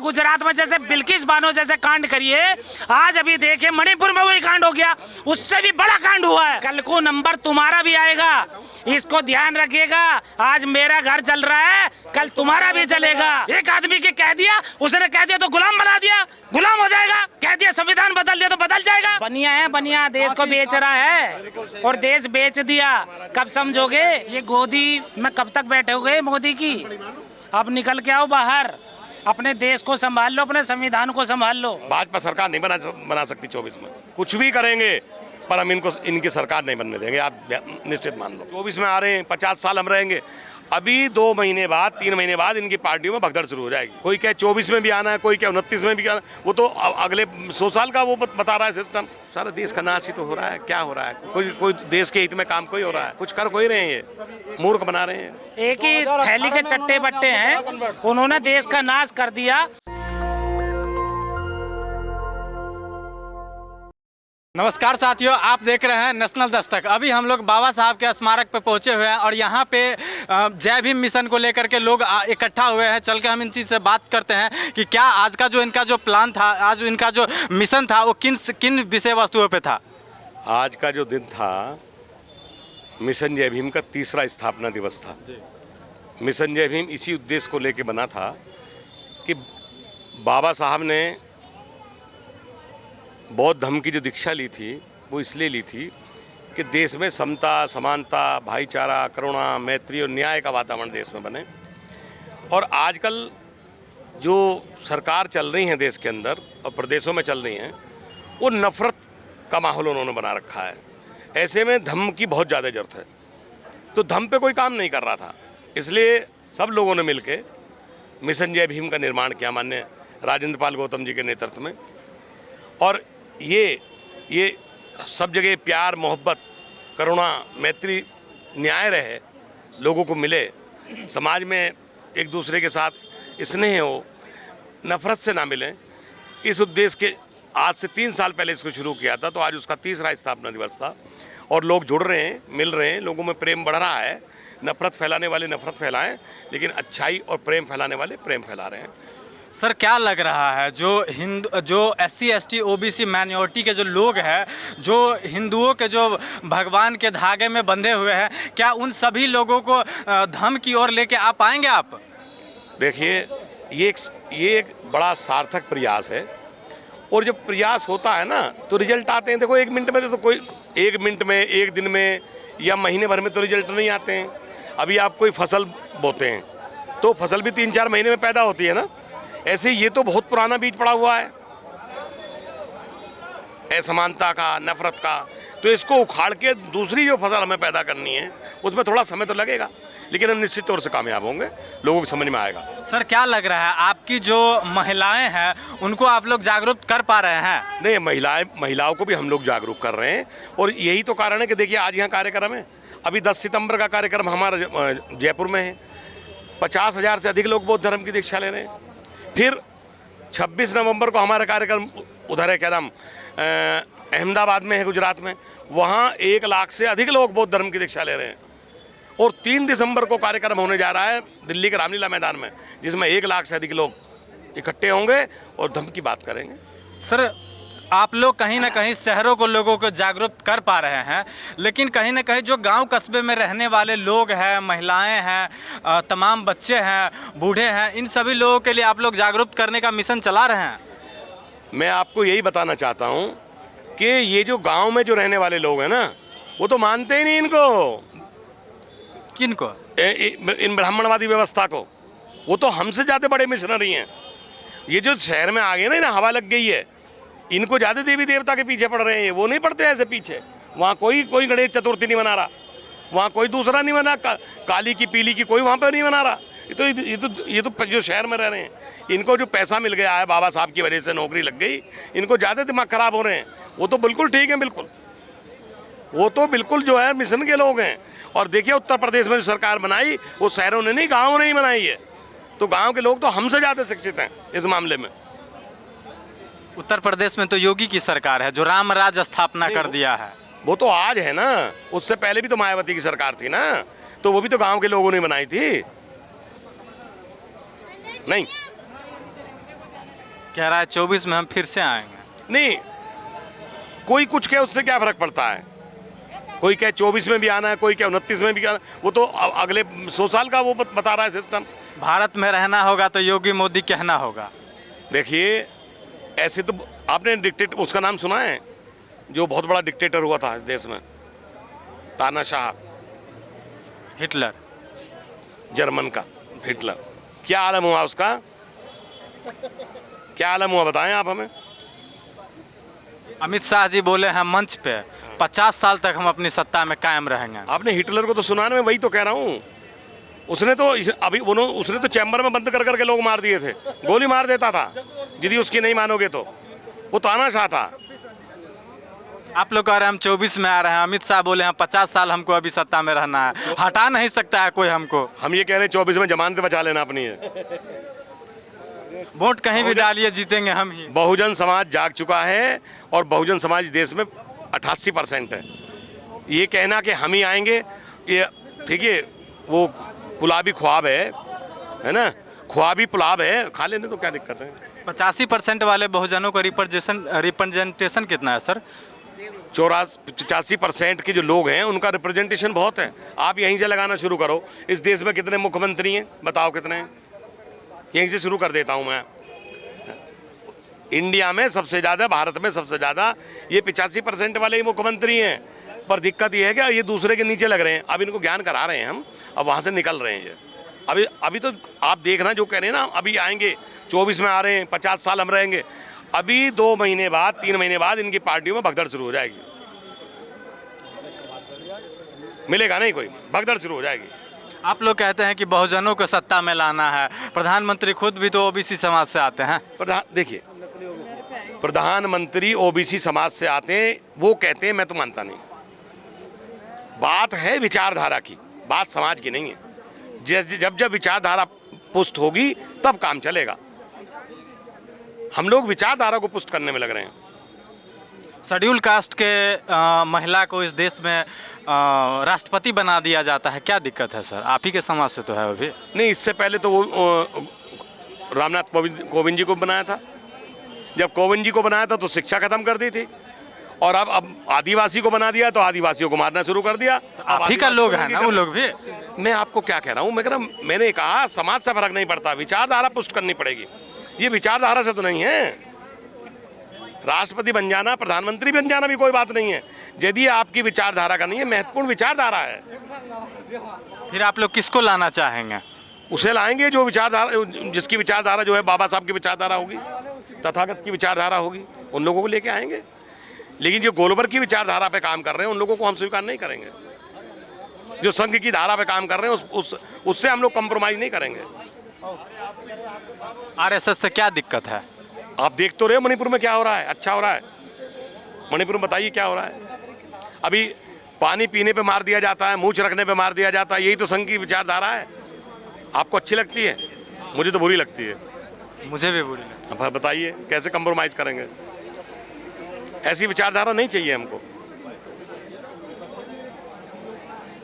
गुजरात में जैसे बिल्किस बानो जैसे कांड करिए, आज अभी देखिए मणिपुर में वही कांड हो गया, उससे भी बड़ा कांड हुआ है। कल को नंबर तुम्हारा भी आएगा, इसको ध्यान रखिएगा। आज मेरा घर चल रहा है, कल तुम्हारा भी चलेगा। एक आदमी के कह दिया, उसने कह दिया तो गुलाम बना दिया, गुलाम हो जाएगा। कह दिया संविधान बदल दिया तो बदल जाएगा। बनिया है, बनिया देश को बेच रहा है और देश बेच दिया। कब समझोगे? ये गोदी में कब तक बैठोगे मोदी की? अब निकल के आओ बाहर, अपने देश को संभाल लो, अपने संविधान को संभाल लो। भाजपा सरकार नहीं बना सकती 24 में, कुछ भी करेंगे पर हम इनकी सरकार नहीं बनने देंगे, आप निश्चित मान लो। 24 में आ रहे हैं, 50 साल हम रहेंगे। अभी 2 महीने बाद 3 महीने बाद इनकी पार्टियों में भगदड़ शुरू हो जाएगी। कोई क्या 24 में भी आना है, कोई क्या 29 में भी आना, वो तो अगले 100 साल का वो बता रहा है सिस्टम। सारा देश का नाश ही तो हो रहा है। क्या हो रहा है? कोई देश के हित में काम कोई हो रहा है? कुछ कर कोई रहे हैं, ये मूर्ख बना रहे हैं। एक ही थैली के चट्टे बट्टे हैं, उन्होंने देश का नाश कर दिया। नमस्कार साथियों, आप देख रहे हैं नेशनल दस्तक। अभी हम लोग बाबा साहब के स्मारक पे पहुंचे हुए हैं और यहाँ पे जय भीम मिशन को लेकर के लोग इकट्ठा हुए हैं। चल के हम इन चीज़ से बात करते हैं कि क्या आज का जो इनका जो प्लान था, आज इनका जो मिशन था, वो किन विषय वस्तुओं पे था। आज का जो दिन था, मिशन जय भीम का 3रा स्थापना दिवस था। मिशन जय भीम इसी उद्देश्य को लेके बना था कि बाबा साहब ने बौद्ध धर्म की जो दीक्षा ली थी, वो इसलिए ली थी कि देश में समता, समानता, भाईचारा, करुणा, मैत्री और न्याय का वातावरण देश में बने। और आजकल जो सरकार चल रही है देश के अंदर और प्रदेशों में चल रही हैं, वो नफरत का माहौल उन्होंने बना रखा है। ऐसे में धर्म की बहुत ज़्यादा ज़रूरत है, तो धर्म पे कोई काम नहीं कर रहा था। इसलिए सब लोगों ने मिलकर मिशन जय भीम का निर्माण किया, माननीय राजेंद्र पाल गौतम जी के नेतृत्व में। और ये सब जगह प्यार, मोहब्बत, करुणा, मैत्री, न्याय रहे, लोगों को मिले, समाज में एक दूसरे के साथ स्नेह हो, नफरत से ना मिले। इस उद्देश्य के आज से 3 साल पहले इसको शुरू किया था, तो आज उसका 3रा स्थापना दिवस था। और लोग जुड़ रहे हैं, मिल रहे हैं, लोगों में प्रेम बढ़ रहा है। नफरत फैलाने वाले नफरत फैलाएं, लेकिन अच्छाई और प्रेम फैलाने वाले प्रेम फैला रहे हैं। सर, क्या लग रहा है जो SC ST OBC माइनॉरिटी के जो लोग हैं, जो हिंदुओं के जो भगवान के धागे में बंधे हुए हैं, क्या उन सभी लोगों को धर्म की ओर लेके आ पाएंगे आप? देखिए, ये एक बड़ा सार्थक प्रयास है, और जब प्रयास होता है ना तो रिजल्ट आते हैं। देखो, 1 मिनट में तो कोई 1 मिनट में, 1 दिन में या महीने भर में तो रिजल्ट नहीं आते हैं। अभी आप कोई फसल बोते हैं तो फसल भी 3-4 महीने में पैदा होती है ना। ऐसे ये तो बहुत पुराना बीज पड़ा हुआ है असमानता का, नफरत का। तो इसको उखाड़ के दूसरी जो फसल हमें पैदा करनी है, उसमें थोड़ा समय तो लगेगा, लेकिन हम निश्चित तौर से कामयाब होंगे, लोगों को समझ में आएगा। सर, क्या लग रहा है आपकी जो महिलाएं हैं, उनको आप लोग जागरूक कर पा रहे हैं? नहीं, महिलाओं को भी हम लोग जागरूक कर रहे हैं, और यही तो कारण है कि देखिए आज यहाँ कार्यक्रम है। अभी 10 सितंबर का कार्यक्रम हमारा जयपुर में है। 50,000 से अधिक लोग बौद्ध धर्म की दीक्षा ले रहे हैं। फिर 26 नवंबर को हमारा कार्यक्रम उधर है, क्या नाम, अहमदाबाद में है, गुजरात में। वहाँ 1 लाख से अधिक लोग बौद्ध धर्म की दीक्षा ले रहे हैं। और 3 दिसंबर को कार्यक्रम होने जा रहा है दिल्ली के रामलीला मैदान में, जिसमें 1 लाख से अधिक लोग इकट्ठे होंगे और धर्म की बात करेंगे। सर, आप लोग कहीं ना कहीं शहरों को, लोगों को जागरूक कर पा रहे हैं, लेकिन कहीं ना कहीं जो गांव कस्बे में रहने वाले लोग हैं, महिलाएं हैं, तमाम बच्चे हैं, बूढ़े हैं, इन सभी लोगों के लिए आप लोग जागरूक करने का मिशन चला रहे हैं। मैं आपको यही बताना चाहता हूँ कि ये जो गांव में जो रहने वाले लोग हैं ना, वो तो मानते ही नहीं इनको। किनको? इन ब्राह्मणवादी व्यवस्था को। वो तो हमसे ज़्यादा बड़े मिशनरी हैं। ये जो शहर में आ गए ना, इन्हें हवा लग गई है, इनको ज़्यादा देवी देवता के पीछे पड़ रहे हैं। वो नहीं पड़ते ऐसे पीछे। वहाँ कोई गणेश चतुर्थी नहीं मना रहा, वहाँ कोई दूसरा नहीं मना, काली की पीली की कोई वहाँ पर नहीं मना रहा। ये तो जो शहर में रह रहे हैं, इनको जो पैसा मिल गया है, बाबा साहब की वजह से नौकरी लग गई, इनको ज़्यादा दिमाग खराब हो रहे हैं। वो तो बिल्कुल ठीक है, बिल्कुल, वो तो बिल्कुल जो है मिशन के लोग हैं। और देखिए, उत्तर प्रदेश में जो सरकार बनाई, वो शहरों ने नहीं, गाँव ने ही बनाई है। तो गाँव के लोग तो हमसे ज़्यादा शिक्षित हैं इस मामले में। उत्तर प्रदेश में तो योगी की सरकार है, जो राम राज स्थापना कर दिया है। वो तो आज है ना, उससे पहले भी तो मायावती की सरकार थी ना, तो वो भी तो गांव के लोगों ने बनाई थी। नहीं, कह रहा है 24 में हम फिर से आएंगे। नहीं, कोई कुछ कहे उससे क्या फर्क पड़ता है। कोई कहे 24 में भी आना है, कोई कहे 29 में भी आना, वो तो अगले 100 साल का वो बता रहा है सिस्टम। भारत में रहना होगा तो योगी मोदी कहना होगा। देखिए, ऐसे तो आपने डिक्टेटर उसका नाम सुना है जो बहुत बड़ा डिक्टेटर हुआ था इस देश में, तानाशाह, हिटलर, जर्मन का हिटलर। क्या आलम हुआ उसका, क्या आलम हुआ बताएं आप हमें। अमित शाह जी बोले हैं मंच पे 50 साल तक हम अपनी सत्ता में कायम रहेंगे। आपने हिटलर को तो सुना ना, मैं वही तो कह रहा हूँ। उसने तो उसने तो चैम्बर में बंद कर करके लोग मार दिए थे, गोली मार देता था यदि उसकी नहीं मानोगे तो। वो तानाशाह था। आप लोग कह रहे हैं हम 24 में आ रहे हैं, अमित शाह बोले हैं 50 साल हमको अभी सत्ता में रहना है, हटा नहीं सकता है कोई हमको। हम ये कह रहे हैं 24 में जमानत बचा लेना अपनी है। वोट कहीं भी डालिए, जीतेंगे हम ही। बहुजन समाज जाग चुका है और बहुजन समाज देश में 88% है। ये कहना कि हम ही आएंगे, ये ठीक है, वो गुलाबी ख्वाब है ना, ख्वाबी पुलाव है, खा लेने तो क्या दिक्कत है। 85% वाले बहुजनों का रिप्रेजेंटेशन कितना है सर? 85% के जो लोग हैं उनका रिप्रेजेंटेशन बहुत है। आप यहीं से लगाना शुरू करो। इस देश में कितने मुख्यमंत्री हैं बताओ, कितने हैं? यहीं से शुरू कर देता हूं मैं। इंडिया में सबसे ज़्यादा, भारत में सबसे ज़्यादा ये 85% वाले ही मुख्यमंत्री हैं। पर दिक्कत ये है कि ये दूसरे के नीचे लग रहे हैं। अब इनको ज्ञान करा रहे हैं हम, अब वहाँ से निकल रहे हैं ये। अभी तो आप देखना जो कह रहे हैं ना, अभी आएंगे 24 में आ रहे हैं, 50 साल हम रहेंगे। अभी 2 महीने बाद, 3 महीने बाद इनकी पार्टियों में भगदड़ शुरू हो जाएगी। मिलेगा नहीं कोई, भगदड़ शुरू हो जाएगी। आप लोग कहते हैं कि बहुजनों को सत्ता में लाना है, प्रधानमंत्री खुद भी तो ओबीसी समाज से आते हैं। देखिए, प्रधानमंत्री ओबीसी समाज से आते हैं, वो कहते हैं, मैं तो मानता नहीं। बात है विचारधारा की, बात समाज की नहीं है। जब विचारधारा पुष्ट होगी तब काम चलेगा। हम लोग विचारधारा को पुष्ट करने में लग रहे हैं। शेड्यूल कास्ट के महिला को इस देश में राष्ट्रपति बना दिया जाता है, क्या दिक्कत है सर? आप ही के समाज से तो है अभी। नहीं, इससे पहले तो वो रामनाथ कोविंद जी को बनाया था। जब कोविंद जी को बनाया था तो शिक्षा खत्म कर दी थी, और अब आदिवासी को बना दिया तो आदिवासियों को मारना शुरू कर दिया। आप ही का लोग हैं ना वो लोग भी। मैं आपको क्या कह रहा हूँ, मैंने कहा समाज से फर्क नहीं पड़ता, विचारधारा पुष्ट करनी पड़ेगी। ये विचारधारा से तो नहीं है। राष्ट्रपति बन जाना, प्रधानमंत्री बन जाना भी कोई बात नहीं है, यदि आपकी विचारधारा का नहीं है, महत्वपूर्ण विचारधारा है। फिर आप लोग किसको लाना चाहेंगे? उसे लाएंगे जो विचारधारा, जिसकी विचारधारा जो है बाबा साहब की विचारधारा होगी, तथागत की विचारधारा होगी, उन लोगों को लेके आएंगे। लेकिन जो गोलबर की विचारधारा पे काम कर रहे हैं उन लोगों को हम स्वीकार नहीं करेंगे। जो संघ की धारा पे काम कर रहे हैं उससे हम लोग कंप्रोमाइज नहीं करेंगे। आरएसएस से क्या दिक्कत है? आप देख तो रहे हो मणिपुर में क्या हो रहा है, अच्छा हो रहा है। मणिपुर में बताइए क्या हो रहा है। अभी पानी पीने पे मार दिया जाता है, मूंछ रखने पे मार दिया जाता है, यही तो संघ की विचारधारा है। आपको अच्छी लगती है? मुझे तो बुरी लगती है। मुझे भी बुरी लगती है। बताइए कैसे कंप्रोमाइज करेंगे? ऐसी विचारधारा नहीं चाहिए हमको।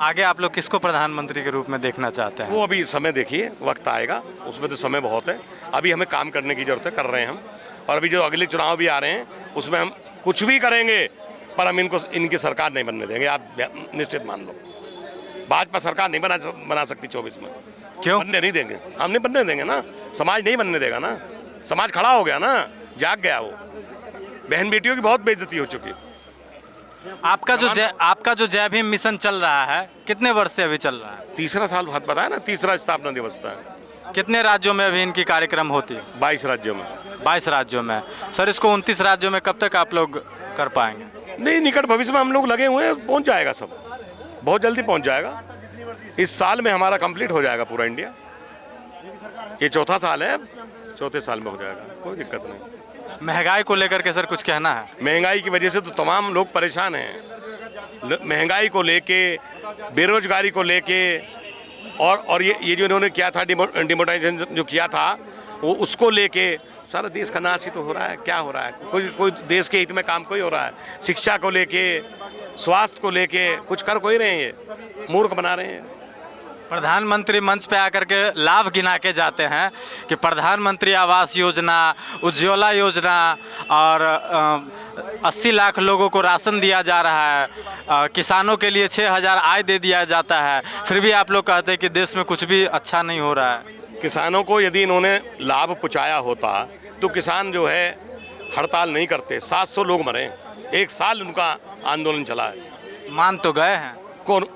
आगे आप लोग किसको प्रधानमंत्री के रूप में देखना चाहते हैं? वो अभी समय देखिए, वक्त आएगा, उसमें तो समय बहुत है। अभी हमें काम करने की जरूरत है, कर रहे हैं हम। और अभी जो अगले चुनाव भी आ रहे हैं उसमें हम कुछ भी करेंगे, पर हम इनकी सरकार नहीं बनने देंगे, आप निश्चित मान लो। भाजपा सरकार नहीं बना सकती 24 में। क्यों? बनने नहीं देंगे, हम नहीं बनने देंगे ना, समाज नहीं बनने देगा ना। समाज खड़ा हो गया ना, जाग गया। वो बहन बेटियों की बहुत बेइज्जती हो चुकी है। आपका जो जय भीम मिशन चल रहा है, कितने वर्ष से अभी चल रहा है? 3रा साल बताया ना, 3रा स्थापना दिवस था। कितने राज्यों में अभी इनकी कार्यक्रम होती है? 22 राज्यों में। 22 राज्यों में। सर, इसको 29 राज्यों में कब तक आप लोग कर पाएंगे? नहीं, निकट भविष्य में हम लोग लगे हुए हैं, पहुंच जाएगा सब, बहुत जल्दी पहुंच जाएगा। इस साल में हमारा कंप्लीट हो जाएगा पूरा इंडिया। ये 4था साल है, 4थे साल में हो जाएगा, कोई दिक्कत नहीं। महंगाई को लेकर के सर कुछ कहना है? महंगाई की वजह से तो तमाम लोग परेशान हैं। महंगाई को लेके, बेरोजगारी को लेके, और ये जो इन्होंने किया था, डिमोनेटाइजेशन जो किया था, वो उसको लेके सारा देश का नाश ही तो हो रहा है। क्या हो रहा है? कोई देश के हित में काम कोई हो रहा है? शिक्षा को लेके, स्वास्थ्य को लेके कुछ कर कोई रहे हैं, ये मूर्ख बना रहे हैं। प्रधानमंत्री मंच पे आकर के लाभ गिना के जाते हैं कि प्रधानमंत्री आवास योजना, उज्ज्वला योजना और 80 लाख लोगों को राशन दिया जा रहा है, किसानों के लिए 6,000 आय दे दिया जाता है, फिर भी आप लोग कहते हैं कि देश में कुछ भी अच्छा नहीं हो रहा है। किसानों को यदि इन्होंने लाभ पहुँचाया होता तो किसान जो है हड़ताल नहीं करते। 700 लोग मरे, 1 साल उनका आंदोलन चला है। मान तो गए हैं। कौन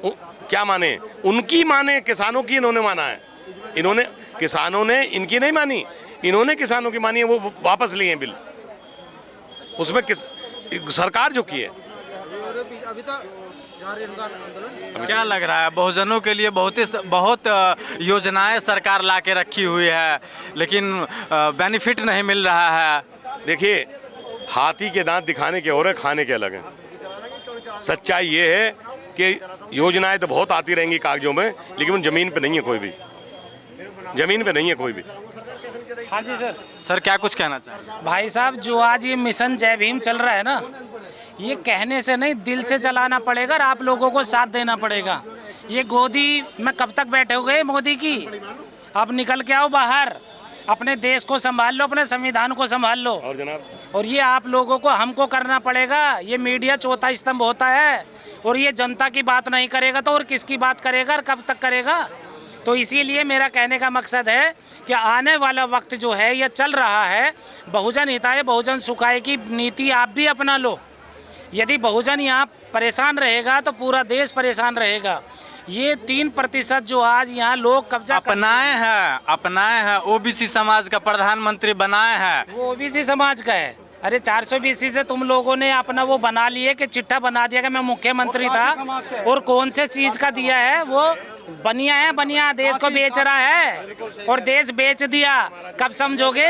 क्या माने? उनकी माने, किसानों की इन्होंने माना है। इन्होंने किसानों ने इनकी नहीं मानी, इन्होंने किसानों की मानी है। वो वापस लिए हैं बिल, उसमें किस सरकार जो की है। अभी तो जारी उनका आंदोलन। क्या लग रहा है, बहुजनों के लिए बहुत योजनाएं सरकार ला के रखी हुई है, लेकिन बेनिफिट नहीं मिल रहा है। देखिए, हाथी के दांत दिखाने के और है, खाने के अलग हैं। सच्चाई ये है कि योजनाएं तो बहुत आती रहेंगी कागजों में, लेकिन जमीन पे नहीं है कोई भी, जमीन पे नहीं है कोई भी। हाँ जी सर। सर क्या कुछ कहना चाहेंगे? भाई साहब, जो आज ये मिशन जय भीम चल रहा है ना, ये कहने से नहीं, दिल से चलाना पड़ेगा और आप लोगों को साथ देना पड़ेगा। ये गोदी में कब तक बैठे हुए मोदी की? अब निकल के आओ बाहर, अपने देश को संभाल लो, अपने संविधान को संभाल लो। और जनाब, और ये आप लोगों को, हमको करना पड़ेगा। ये मीडिया चौथा स्तंभ होता है, और ये जनता की बात नहीं करेगा तो और किसकी बात करेगा और कब तक करेगा? तो इसीलिए मेरा कहने का मकसद है कि आने वाला वक्त जो है ये चल रहा है, बहुजन हिताय बहुजन सुखाय की नीति आप भी अपना लो। यदि बहुजन यहाँ परेशान रहेगा तो पूरा देश परेशान रहेगा। ये 3% जो आज यहाँ लोग कब्जा अपनाए हैं ओबीसी समाज का प्रधानमंत्री बनाए हैं। वो ओबीसी समाज का है। अरे 420 से तुम लोगों ने अपना वो बना लिए कि चिट्ठा बना दिया कि मैं मुख्यमंत्री था, और कौन से चीज का दिया है? वो बनिया है, बनिया देश को बेच रहा है और देश बेच दिया। कब समझोगे?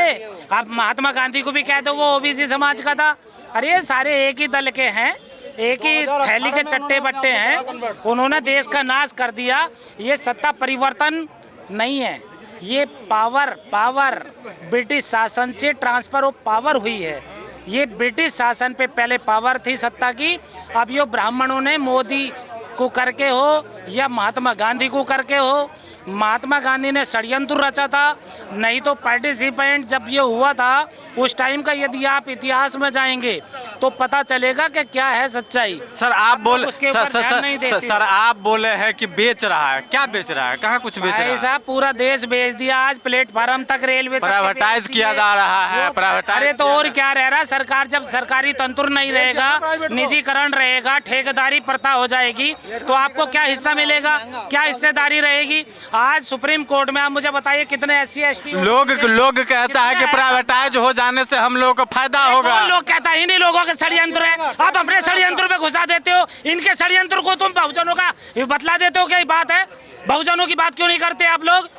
आप महात्मा गांधी को भी कह दो वो ओबीसी समाज का था। अरे सारे एक ही दल के हैं, एक ही थैली के चट्टे बट्टे हैं, उन्होंने देश का नाश कर दिया। ये सत्ता परिवर्तन नहीं है, ये पावर ब्रिटिश शासन से ट्रांसफर ऑफ पावर हुई है। ये ब्रिटिश शासन पे पहले पावर थी सत्ता की, अब ये ब्राह्मणों ने मोदी को करके हो या महात्मा गांधी को करके हो। महात्मा गांधी ने षड्यंत्र रचा था, नहीं तो पार्टिसिपेंट जब ये हुआ था उस टाइम का यदि आप इतिहास में जाएंगे तो पता चलेगा कि क्या है सच्चाई। सर आप बोल सर आप बोले हैं कि बेच रहा है, क्या बेच रहा है? कहाँ कुछ बेच रहा है? ऐसा पूरा देश बेच दिया। आज प्लेटफार्म तक, रेलवे तक प्राइवेटाइज किया जा रहा है। अरे तो और क्या रह रहा है? सरकार जब सरकारी तंत्र नहीं रहेगा, निजीकरण रहेगा, ठेकेदारी प्रथा हो जाएगी तो आपको क्या हिस्सा मिलेगा? क्या हिस्सेदारी रहेगी? आज सुप्रीम कोर्ट में आप मुझे बताइए कितने SC ST लोग कहता है कि प्राइवेटाइज हो जाने से हम लोगों को फायदा होगा। लोग कहता है इन्हीं लोगों के षड्यंत्र है, आप अपने षड्यंत्र पे घुसा देते हो। इनके षड्यंत्र को तुम बहुजनों का बतला देते हो। क्या ये बात है? बहुजनों की बात क्यों नहीं करते आप लोग?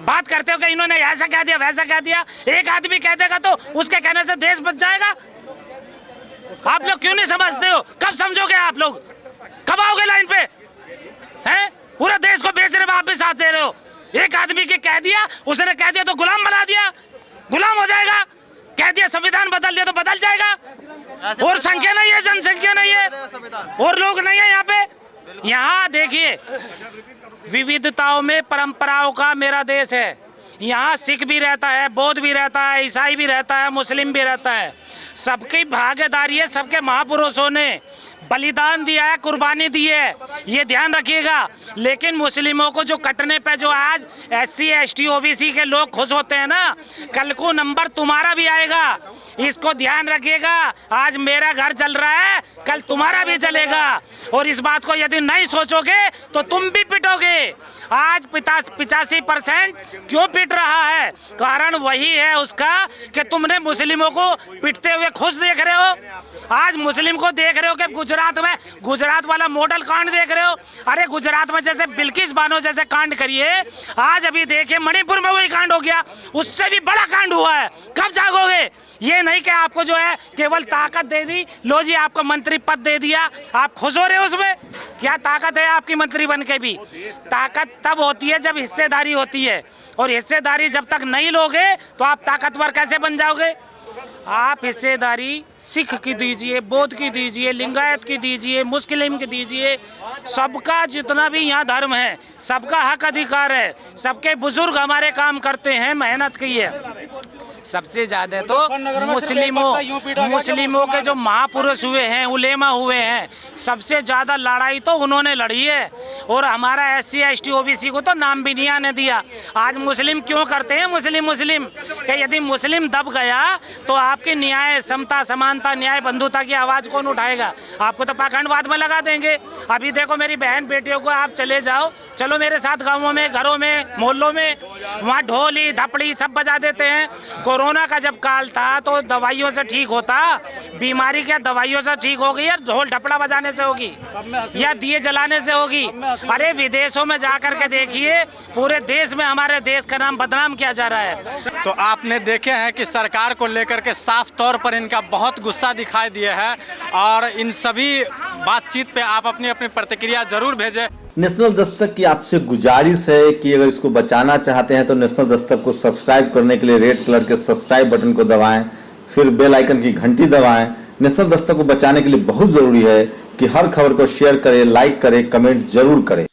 बात करते हो कि इन्होंने ऐसा कह दिया, वैसा कह दिया। एक आदमी कह देगा तो उसके कहने से देश बच जाएगा। आप लोग क्यों नहीं समझते हो? कब समझोगे आप लोग? कब आओगे लाइन पे? हैं? पूरा देश को बेचने में आप भी साथ दे रहे हो। एक आदमी के कह दिया, उसने कह दिया तो गुलाम बना दिया, गुलाम हो जाएगा। कह दिया संविधान बदल दिया तो बदल जाएगा। और संख्या नहीं है, जनसंख्या नहीं है, और लोग नहीं है यहाँ पे। यहाँ देखिए, विविधताओं में परंपराओं का मेरा देश है। यहाँ सिख भी रहता है, बौद्ध भी रहता है, ईसाई भी रहता है, मुस्लिम भी रहता है। सबकी भागीदारी है, सबके महापुरुषों ने बलिदान दिया है, कुर्बानी दी है, ये ध्यान रखिएगा। लेकिन मुस्लिमों को जो कटने पे जो आज SC ST OBC के लोग खुश होते हैं ना, कल को नंबर तुम्हारा भी आएगा, इसको ध्यान रखिएगा। आज मेरा घर चल रहा है, कल तुम्हारा भी चलेगा, और इस बात को यदि नहीं सोचोगे तो तुम भी पिटोगे। आज 85% क्यों पिट रहा है? कारण वही है उसका कि तुमने मुस्लिमों को पिटते हुए खुश देख रहे हो। आज मुस्लिम को देख रहे हो कि गुजरात वाला मॉडल कांड देख रहे हो। अरे गुजरात में जैसे बिल्किस बानो जैसे कांड करिए, आज अभी देखिए मणिपुर में वही कांड हो गया, उससे भी बड़ा कांड हुआ है। कब जागोगे? ये नहीं कि आपको जो है केवल ताकत दे दी, लो जी आपको मंत्री पद दे दिया, आप खुश हो रहे हो उसमें? क्या ताकत है आपकी मंत्री बन के भी? ताकत तब होती है जब हिस्सेदारी होती है, और हिस्सेदारी जब तक नहीं लोगे तो आप ताकतवर कैसे बन जाओगे? आप हिस्सेदारी सिख की दीजिए, बौद्ध की दीजिए, लिंगायत की दीजिए, मुस्लिम की दीजिए, सबका जितना भी यहाँ धर्म है सबका हक अधिकार है। सबके बुजुर्ग हमारे काम करते हैं, मेहनत की है। सबसे ज्यादा तो मुस्लिमों के जो महापुरुष हुए हैं, उलेमा हुए हैं, सबसे ज्यादा लड़ाई तो उन्होंने लड़ी है। और हमारा SC ST OBC को तो नाम भी नहीं आने दिया। आज मुस्लिम क्यों करते हैं मुस्लिम कि यदि मुस्लिम दब गया तो आपकी न्याय, समता, समानता, न्याय, बंधुता की आवाज कौन उठाएगा? आपको तो पाखंडवाद में लगा देंगे। अभी देखो मेरी बहन बेटियों को आप चले जाओ, चलो मेरे साथ गाँवों में, घरों में, मोहल्लों में, वहाँ ढोली धपड़ी सब बजा देते हैं। कोरोना का जब काल था तो दवाइयों से ठीक होता? बीमारी क्या दवाइयों से ठीक होगी या ढोल ढपड़ा बजाने से होगी या दिए जलाने से होगी? अरे विदेशों में जाकर के देखिए, पूरे देश में हमारे देश का नाम बदनाम किया जा रहा है। तो आपने देखे हैं कि सरकार को लेकर के साफ तौर पर इनका बहुत गुस्सा दिखाई दिया है और इन सभी बातचीत पे आप अपनी अपनी प्रतिक्रिया जरूर भेजें। नेशनल दस्तक की आपसे गुजारिश है कि अगर इसको बचाना चाहते हैं तो नेशनल दस्तक को सब्सक्राइब करने के लिए रेड कलर के सब्सक्राइब बटन को दबाएं, फिर बेल आइकन की घंटी दबाएं। नेशनल दस्तक को बचाने के लिए बहुत जरूरी है कि हर खबर को शेयर करें, लाइक करें, कमेंट जरूर करें।